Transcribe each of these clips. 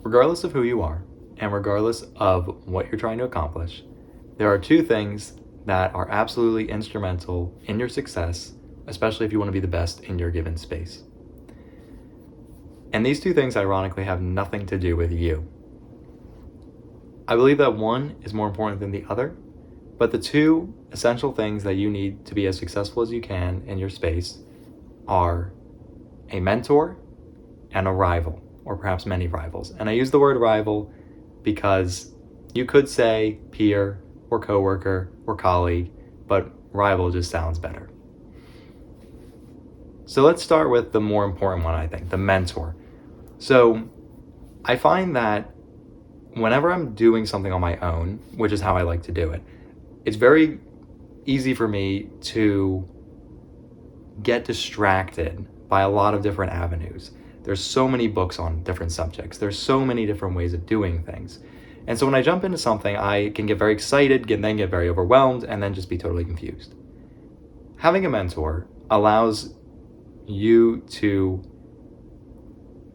Regardless of who you are, and regardless of what you're trying to accomplish, there are two things that are absolutely instrumental in your success, especially if you want to be the best in your given space. And these two things, ironically, have nothing to do with you. I believe that one is more important than the other, but the two essential things that you need to be as successful as you can in your space are a mentor and a rival, or perhaps many rivals. And I use the word rival because you could say peer or coworker or colleague, but rival just sounds better. So let's start with the more important one, I think, the mentor. So I find that whenever I'm doing something on my own, which is how I like to do it, it's very easy for me to get distracted by a lot of different avenues. There's so many books on different subjects. There's so many different ways of doing things. And so when I jump into something, I can get very excited, then get very overwhelmed, and then just be totally confused. Having a mentor allows you to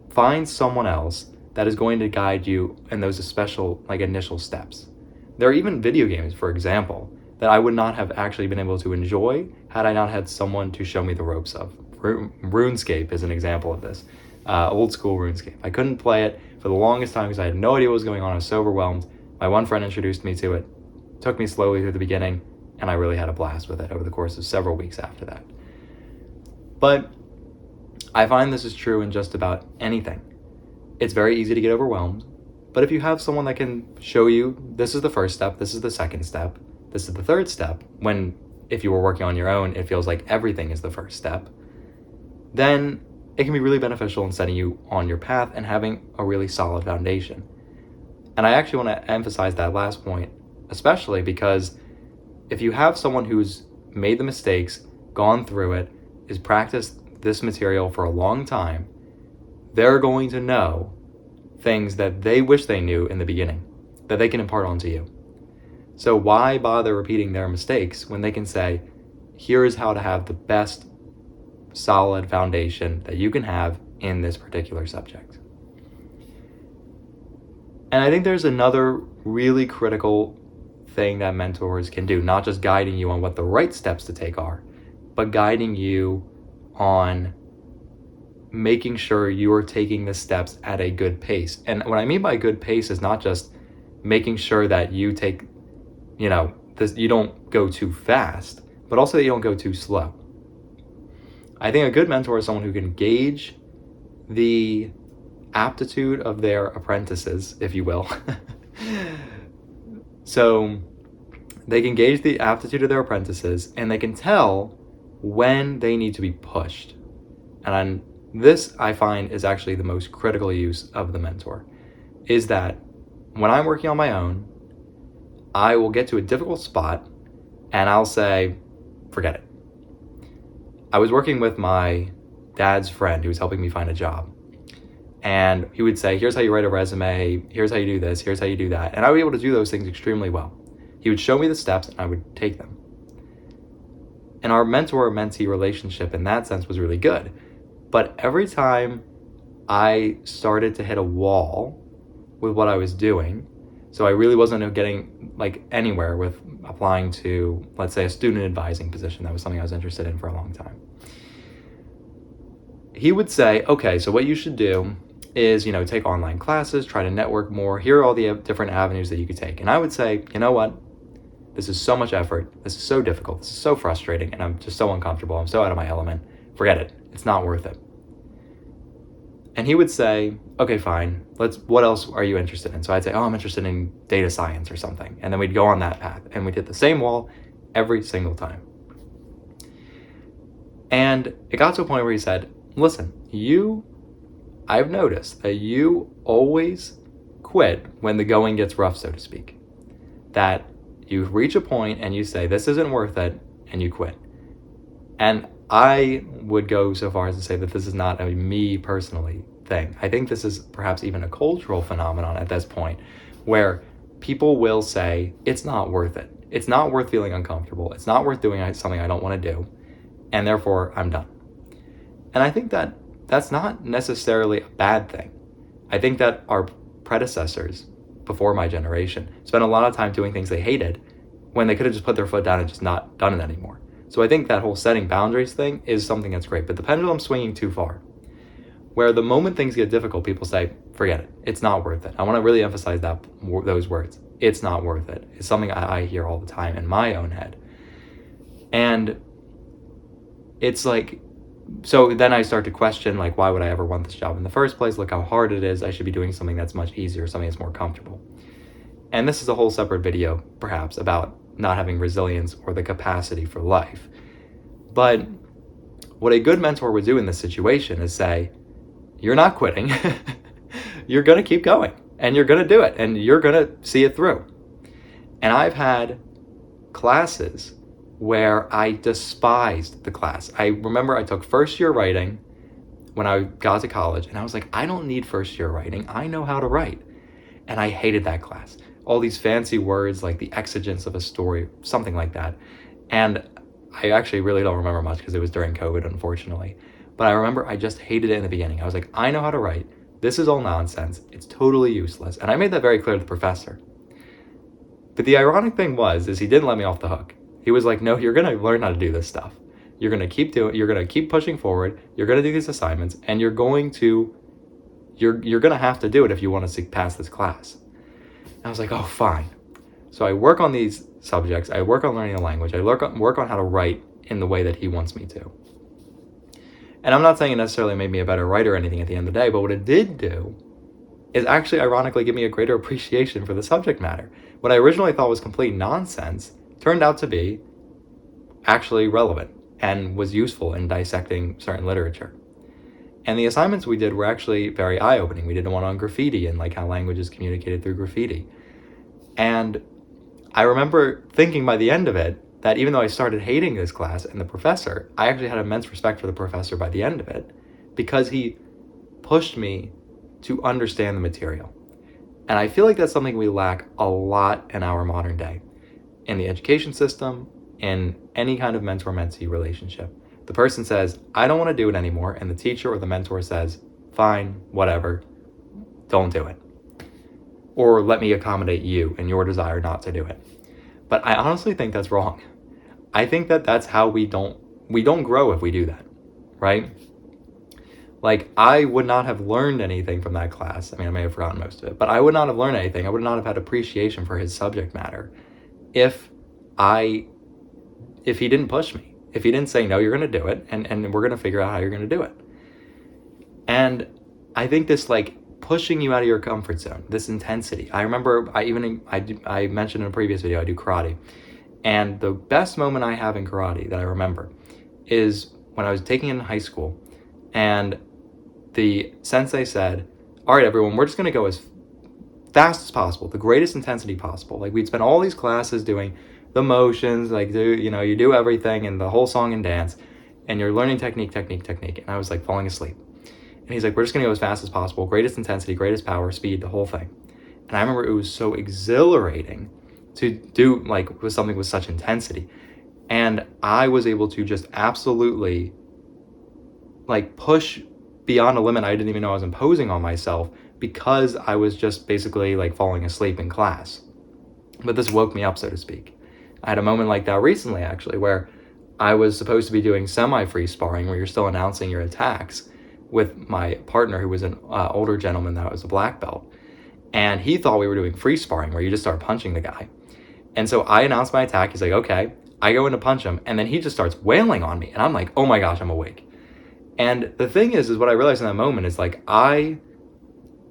find someone else that is going to guide you in those special, initial steps. There are even video games, for example, that I would not have actually been able to enjoy had I not had someone to show me the ropes of. RuneScape is an example of this. Old school RuneScape. I couldn't play it for the longest time because I had no idea what was going on. I was so overwhelmed. My one friend introduced me to it, took me slowly through the beginning, and I really had a blast with it over the course of several weeks after that. But I find this is true in just about anything. It's very easy to get overwhelmed, but if you have someone that can show you, this is the first step, this is the second step, this is the third step, when if you were working on your own, it feels like everything is the first step, then it can be really beneficial in setting you on your path and having a really solid foundation. And I actually want to emphasize that last point, especially because if you have someone who's made the mistakes, gone through it, has practiced this material for a long time, they're going to know things that they wish they knew in the beginning, that they can impart onto you. So why bother repeating their mistakes when they can say, here is how to have the best solid foundation that you can have in this particular subject. And I think there's another really critical thing that mentors can do, not just guiding you on what the right steps to take are, but guiding you on making sure you are taking the steps at a good pace. And what I mean by good pace is not just making sure that you take, you don't go too fast, but also that you don't go too slow. I think a good mentor is someone who can gauge the aptitude of their apprentices, if you will. So they can gauge the aptitude of their apprentices, and they can tell when they need to be pushed. And this, I find, is actually the most critical use of the mentor, is that when I'm working on my own, I will get to a difficult spot and I'll say, forget it. I was working with my dad's friend who was helping me find a job. And he would say, here's how you write a resume, here's how you do this, here's how you do that. And I would be able to do those things extremely well. He would show me the steps and I would take them. And our mentor-mentee relationship in that sense was really good. But every time I started to hit a wall with what I was doing, so I really wasn't getting anywhere with applying to, let's say, a student advising position. That was something I was interested in for a long time. He would say, okay, so what you should do is, take online classes, try to network more. Here are all the different avenues that you could take. And I would say, you know what? This is so much effort. This is so difficult. This is so frustrating. And I'm just so uncomfortable. I'm so out of my element. Forget it. It's not worth it. And he would say, okay, fine. What else are you interested in? So I'd say, I'm interested in data science or something. And then we'd go on that path and we'd hit the same wall every single time. And it got to a point where he said, listen, I've noticed that you always quit when the going gets rough, so to speak. That you reach a point and you say, this isn't worth it, and you quit. And I would go so far as to say that this is not a me personally thing. I think this is perhaps even a cultural phenomenon at this point, where people will say, it's not worth it. It's not worth feeling uncomfortable. It's not worth doing something I don't want to do. And therefore, I'm done. And I think that that's not necessarily a bad thing. I think that our predecessors before my generation spent a lot of time doing things they hated when they could have just put their foot down and just not done it anymore. So I think that whole setting boundaries thing is something that's great, but the pendulum's swinging too far, where the moment things get difficult, people say, forget it. It's not worth it. I want to really emphasize those words. It's not worth it. It's something I hear all the time in my own head. And it's like, so then I start to question, like, why would I ever want this job in the first place? Look how hard it is. I should be doing something that's much easier, something that's more comfortable. And this is a whole separate video, perhaps, about not having resilience or the capacity for life. But what a good mentor would do in this situation is say, you're not quitting. You're going to keep going, and you're going to do it, and you're going to see it through. And I've had classes where I despised the class. I remember I took first year writing when I got to college, and I was like, I don't need first year writing. I know how to write. And I hated that class. All these fancy words like the exigence of a story, something like that. And I actually really don't remember much because it was during COVID, unfortunately. But I remember I just hated it in the beginning. I was like, I know how to write. This is all nonsense. It's totally useless. And I made that very clear to the professor. But the ironic thing is he didn't let me off the hook. He was like, no, you're going to learn how to do this stuff. You're going to keep pushing forward. You're going to do these assignments, and you're going to have to do it if you want to pass this class. And I was like, oh, fine. So I work on these subjects. I work on learning the language. I work on how to write in the way that he wants me to. And I'm not saying it necessarily made me a better writer or anything at the end of the day, but what it did do is actually ironically give me a greater appreciation for the subject matter. What I originally thought was complete nonsense turned out to be actually relevant and was useful in dissecting certain literature. And the assignments we did were actually very eye-opening. We did one on graffiti and like how language is communicated through graffiti. And I remember thinking by the end of it that even though I started hating this class and the professor, I actually had immense respect for the professor by the end of it because he pushed me to understand the material. And I feel like that's something we lack a lot in our modern day. In the education system, in any kind of mentor-mentee relationship. The person says, I don't want to do it anymore, and the teacher or the mentor says, fine, whatever, don't do it. Or let me accommodate you and your desire not to do it. But I honestly think that's wrong. I think that that's how we don't grow if we do that, right? Like, I would not have learned anything from that class. I mean, I may have forgotten most of it, but I would not have learned anything. I would not have had appreciation for his subject matter if he didn't push me. If he didn't say, no, you're going to do it, and we're going to figure out how you're going to do it. And I think this, like, pushing you out of your comfort zone, this intensity. I remember I mentioned in a previous video, I do karate. And the best moment I have in karate that I remember is when I was taking it in high school, and the sensei said, all right, everyone, we're just going to go as fast as possible, the greatest intensity possible. Like, we'd spend all these classes doing the motions, like, you do everything and the whole song and dance, and you're learning technique. And I was like falling asleep. And he's like, we're just going to go as fast as possible, greatest intensity, greatest power, speed, the whole thing. And I remember it was so exhilarating to do, like, with something with such intensity. And I was able to just absolutely, like, push beyond a limit I didn't even know I was imposing on myself because I was just basically, like, falling asleep in class. But this woke me up, so to speak. I had a moment like that recently, actually, where I was supposed to be doing semi-free sparring, where you're still announcing your attacks, with my partner, who was an older gentleman that was a black belt. And he thought we were doing free sparring, where you just start punching the guy. And so I announced my attack. He's like, okay. I go in to punch him, and then he just starts wailing on me. And I'm like, oh my gosh, I'm awake. And the thing is what I realized in that moment is, like, I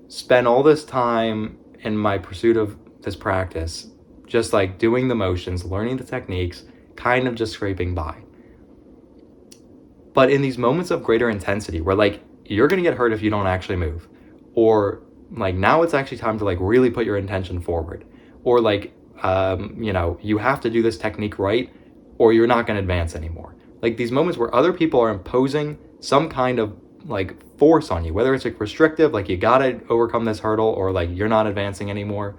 spent all this time in my pursuit of this practice, just like doing the motions, learning the techniques, kind of just scraping by. But in these moments of greater intensity where, like, you're going to get hurt if you don't actually move, or like, now it's actually time to, like, really put your intention forward, or like, you have to do this technique right, or you're not going to advance anymore. Like, these moments where other people are imposing some kind of, like, force on you, whether it's like restrictive, like, you got to overcome this hurdle, or like, you're not advancing anymore,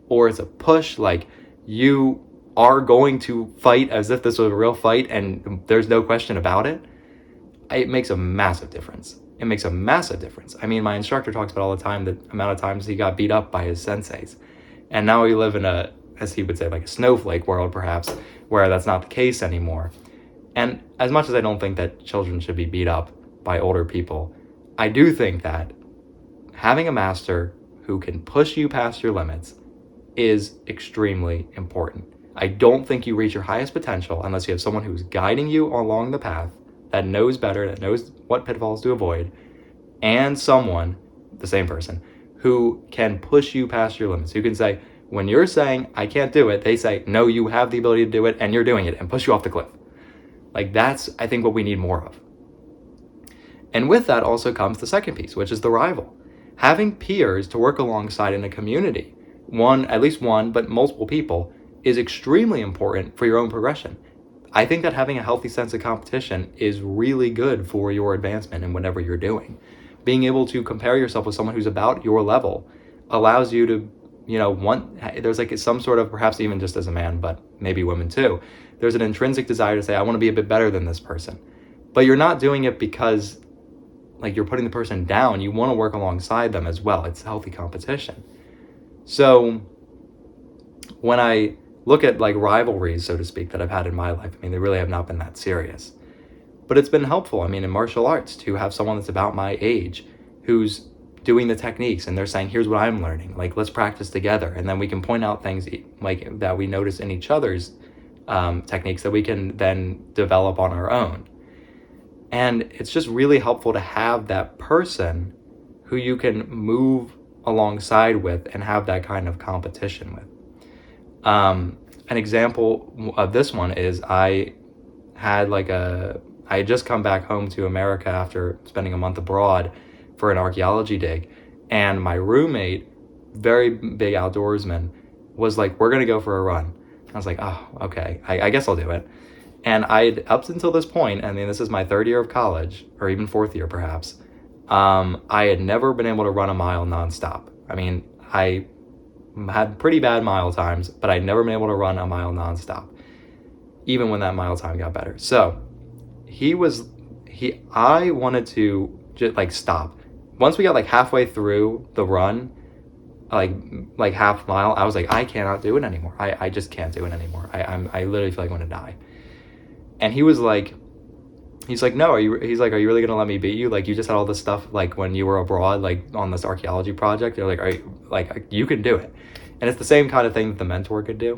or it's a push, like, you are going to fight as if this was a real fight and there's no question about it. It makes a massive difference. it makes a massive difference. I mean, my instructor talks about all the time the amount of times he got beat up by his senseis. And now we live in a, as he would say, like a snowflake world, perhaps, where that's not the case anymore. And as much as I don't think that children should be beat up by older people, I do think that having a master who can push you past your limits is extremely important. I don't think you reach your highest potential unless you have someone who's guiding you along the path, that knows better, that knows what pitfalls to avoid, and someone, the same person, who can push you past your limits, who can say, when you're saying, I can't do it, they say, no, you have the ability to do it, and you're doing it, and push you off the cliff. Like, that's, I think, what we need more of. And with that also comes the second piece, which is the rival. Having peers to work alongside in a community, at least one, but multiple people, is extremely important for your own progression. I think that having a healthy sense of competition is really good for your advancement in whatever you're doing. Being able to compare yourself with someone who's about your level allows you to, there's like some sort of, perhaps even just as a man, but maybe women too, there's an intrinsic desire to say, I want to be a bit better than this person. But you're not doing it because like you're putting the person down. You want to work alongside them as well. It's healthy competition. So when I look at like rivalries, so to speak, that I've had in my life, I mean, they really have not been that serious. But it's been helpful, I mean, in martial arts, to have someone that's about my age who's doing the techniques and they're saying, here's what I'm learning, like, let's practice together. And then we can point out things like that we notice in each other's techniques that we can then develop on our own. And it's just really helpful to have that person who you can move alongside with and have that kind of competition with. An example of this one is I had I just come back home to America after spending a month abroad for an archaeology dig. And my roommate, very big outdoorsman, was like, we're going to go for a run. I was like, oh, okay, I guess I'll do it. And up until this point, I mean, this is my third year of college, or even fourth year perhaps, I had never been able to run a mile nonstop. I mean, I had pretty bad mile times, but I'd never been able to run a mile nonstop, even when that mile time got better. So I wanted to just like stop. Once we got like halfway through the run, like half mile, I was like, I cannot do it anymore. I just can't do it anymore. I literally feel like I'm gonna die. And he's like, no, are you really gonna let me beat you? Like, you just had all this stuff like when you were abroad, like on this archaeology project. You're like, you can do it. And it's the same kind of thing that the mentor could do,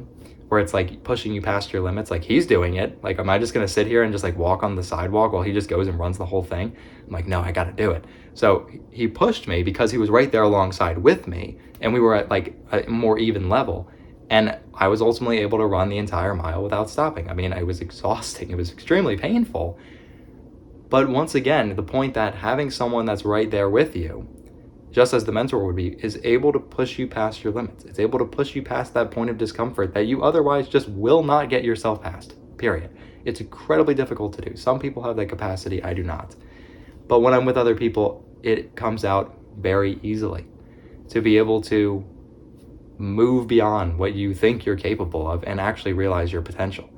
where it's like pushing you past your limits. Like, he's doing it. Like, am I just gonna sit here and just like walk on the sidewalk while he just goes and runs the whole thing? I'm like, no, I gotta do it. So he pushed me because he was right there alongside with me, and we were at like a more even level. And I was ultimately able to run the entire mile without stopping. I mean, it was exhausting. It was extremely painful. But once again, the point that having someone that's right there with you, just as the mentor would be, is able to push you past your limits. It's able to push you past that point of discomfort that you otherwise just will not get yourself past, period. It's incredibly difficult to do. Some people have that capacity, I do not. But when I'm with other people, it comes out very easily to be able to move beyond what you think you're capable of and actually realize your potential.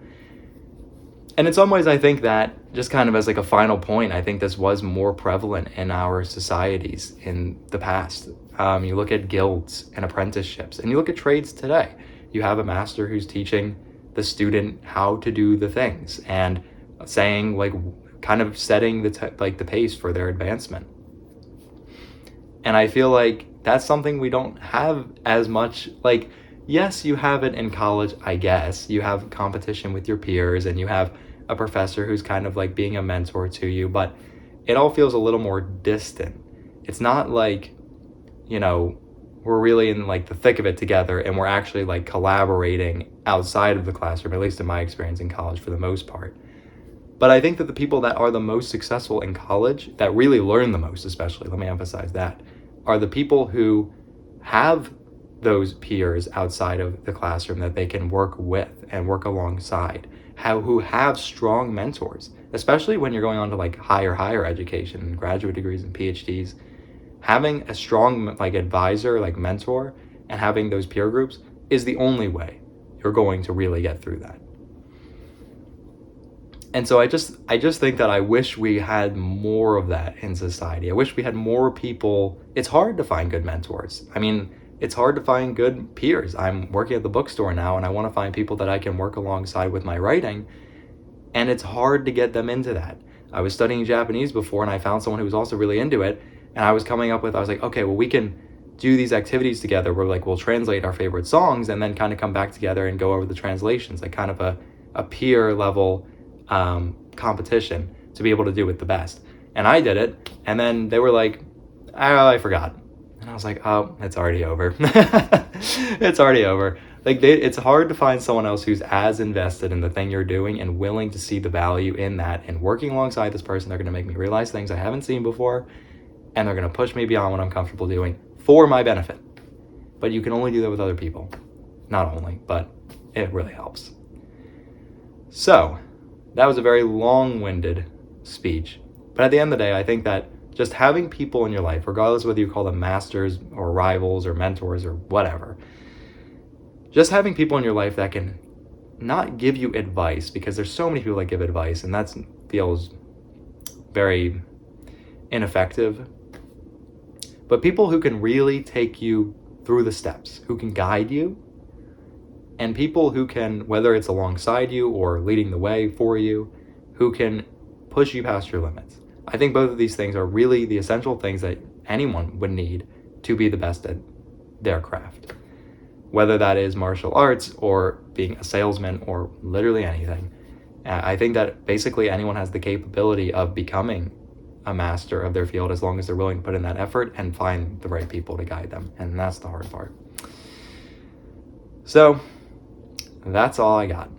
And in some ways, I think that, just kind of as like a final point, I think this was more prevalent in our societies in the past. You look at guilds and apprenticeships, and you look at trades today. You have a master who's teaching the student how to do the things and saying, like, kind of setting the pace for their advancement. And I feel like that's something we don't have as much. Like, yes, you have it in college, I guess. You have competition with your peers, and you have a professor who's kind of like being a mentor to you, but it all feels a little more distant. It's not like, we're really in like the thick of it together and we're actually like collaborating outside of the classroom, at least in my experience in college for the most part. But I think that the people that are the most successful in college, that really learn the most especially, let me emphasize that, are the people who have those peers outside of the classroom that they can work with and work alongside, who have strong mentors, especially when you're going on to like higher education, graduate degrees and PhDs. Having a strong like advisor, like mentor, and having those peer groups is the only way you're going to really get through that. And so I just think that I wish we had more of that in society. I wish we had more people. It's hard to find good mentors. I mean, it's hard to find good peers. I'm working at the bookstore now, and I want to find people that I can work alongside with my writing, and it's hard to get them into that. I was studying Japanese before, and I found someone who was also really into it, and I was like, okay, well, we can do these activities together where like we'll translate our favorite songs and then kind of come back together and go over the translations, like kind of a peer level competition to be able to do it the best. And I did it, and then they were like, oh, I forgot. And I was like, oh, it's already over. It's already over. Like, it's hard to find someone else who's as invested in the thing you're doing and willing to see the value in that. And working alongside this person, they're going to make me realize things I haven't seen before, and they're going to push me beyond what I'm comfortable doing for my benefit. But you can only do that with other people. Not only, but it really helps. So, that was a very long-winded speech. But at the end of the day, I think that just having people in your life, regardless whether you call them masters or rivals or mentors or whatever, just having people in your life that can not give you advice, because there's so many people that give advice and that feels very ineffective, but people who can really take you through the steps, who can guide you, and people who can, whether it's alongside you or leading the way for you, who can push you past your limits. I think both of these things are really the essential things that anyone would need to be the best at their craft. Whether that is martial arts or being a salesman or literally anything. I think that basically anyone has the capability of becoming a master of their field as long as they're willing to put in that effort and find the right people to guide them. And that's the hard part. So that's all I got.